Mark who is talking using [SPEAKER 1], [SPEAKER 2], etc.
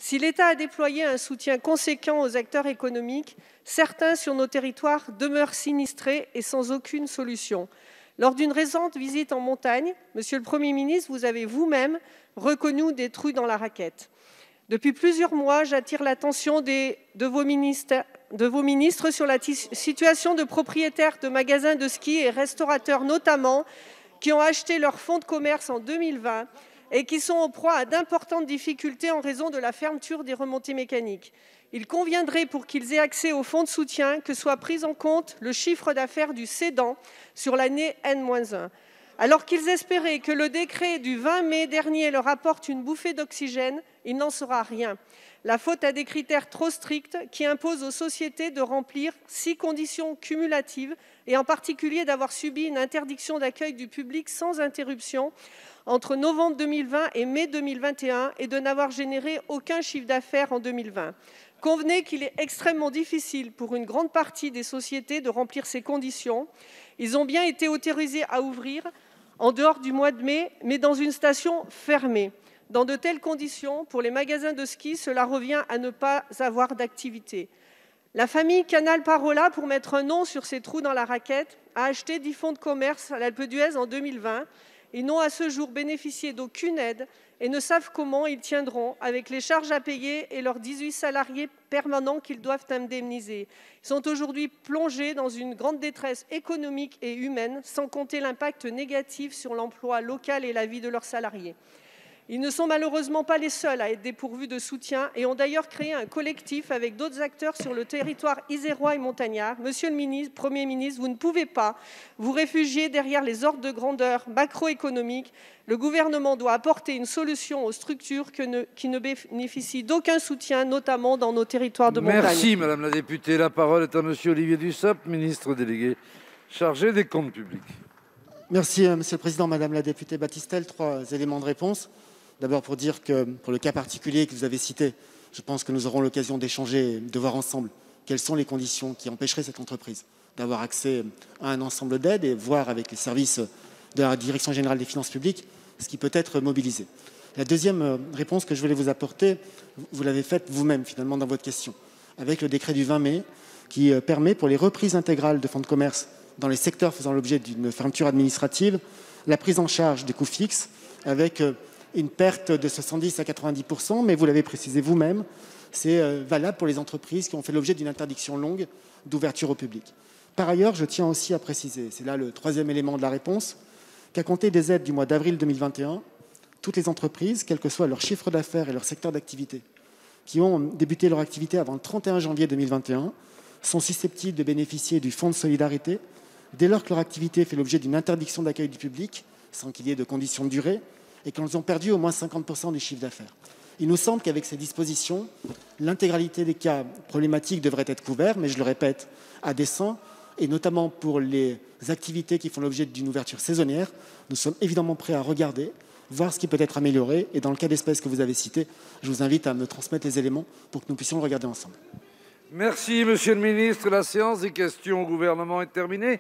[SPEAKER 1] Si l'État a déployé un soutien conséquent aux acteurs économiques, certains sur nos territoires demeurent sinistrés et sans aucune solution. Lors d'une récente visite en montagne, Monsieur le Premier ministre, vous avez vous-même reconnu des trous dans la raquette. Depuis plusieurs mois, j'attire l'attention de vos ministres sur la situation de propriétaires de magasins de ski et restaurateurs notamment, qui ont acheté leur fonds de commerce en 2020 et qui sont en proie à d'importantes difficultés en raison de la fermeture des remontées mécaniques. Il conviendrait, pour qu'ils aient accès aux fonds de soutien, que soit pris en compte le chiffre d'affaires du cédant sur l'année N-1. Alors qu'ils espéraient que le décret du 20 mai dernier leur apporte une bouffée d'oxygène, il n'en sera rien. La faute à des critères trop stricts qui imposent aux sociétés de remplir 6 conditions cumulatives et en particulier d'avoir subi une interdiction d'accueil du public sans interruption entre novembre 2020 et mai 2021 et de n'avoir généré aucun chiffre d'affaires en 2020. Convenez qu'il est extrêmement difficile pour une grande partie des sociétés de remplir ces conditions. Ils ont bien été autorisés à ouvrir en dehors du mois de mai, mais dans une station fermée. Dans de telles conditions, pour les magasins de ski, cela revient à ne pas avoir d'activité. La famille Canal-Parola, pour mettre un nom sur ces trous dans la raquette, a acheté 10 fonds de commerce à l'Alpe d'Huez en 2020. Ils n'ont à ce jour bénéficié d'aucune aide et ne savent comment ils tiendront avec les charges à payer et leurs 18 salariés permanents qu'ils doivent indemniser. Ils sont aujourd'hui plongés dans une grande détresse économique et humaine, sans compter l'impact négatif sur l'emploi local et la vie de leurs salariés. Ils ne sont malheureusement pas les seuls à être dépourvus de soutien et ont d'ailleurs créé un collectif avec d'autres acteurs sur le territoire isérois et montagnard. Monsieur le Premier ministre, vous ne pouvez pas vous réfugier derrière les ordres de grandeur macroéconomiques. Le gouvernement doit apporter une solution aux structures qui ne bénéficient d'aucun soutien, notamment dans nos territoires de montagne.
[SPEAKER 2] Merci Madame la députée. La parole est à Monsieur Olivier Dussopt, ministre délégué chargé des comptes publics.
[SPEAKER 3] Merci Monsieur le Président, Madame la députée Battistel. 3 éléments de réponse. D'abord pour dire que pour le cas particulier que vous avez cité, je pense que nous aurons l'occasion d'échanger et de voir ensemble quelles sont les conditions qui empêcheraient cette entreprise d'avoir accès à un ensemble d'aides et voir avec les services de la Direction générale des finances publiques ce qui peut être mobilisé. La deuxième réponse que je voulais vous apporter, vous l'avez faite vous-même finalement dans votre question, avec le décret du 20 mai qui permet pour les reprises intégrales de fonds de commerce dans les secteurs faisant l'objet d'une fermeture administrative, la prise en charge des coûts fixes avec une perte de 70 à 90%, mais vous l'avez précisé vous-même, c'est valable pour les entreprises qui ont fait l'objet d'une interdiction longue d'ouverture au public. Par ailleurs, je tiens aussi à préciser, c'est là le 3e élément de la réponse, qu'à compter des aides du mois d'avril 2021, toutes les entreprises, quel que soit leur chiffre d'affaires et leur secteur d'activité, qui ont débuté leur activité avant le 31 janvier 2021, sont susceptibles de bénéficier du fonds de solidarité dès lors que leur activité fait l'objet d'une interdiction d'accueil du public, sans qu'il y ait de conditions de durée, et qu'elles ont perdu au moins 50% du chiffre d'affaires. Il nous semble qu'avec ces dispositions, l'intégralité des cas problématiques devrait être couverte, mais je le répète, à dessein, et notamment pour les activités qui font l'objet d'une ouverture saisonnière, nous sommes évidemment prêts à regarder, voir ce qui peut être amélioré, et dans le cas d'espèce que vous avez cité, je vous invite à me transmettre les éléments pour que nous puissions le regarder ensemble.
[SPEAKER 2] Merci Monsieur le ministre. La séance des questions au gouvernement est terminée.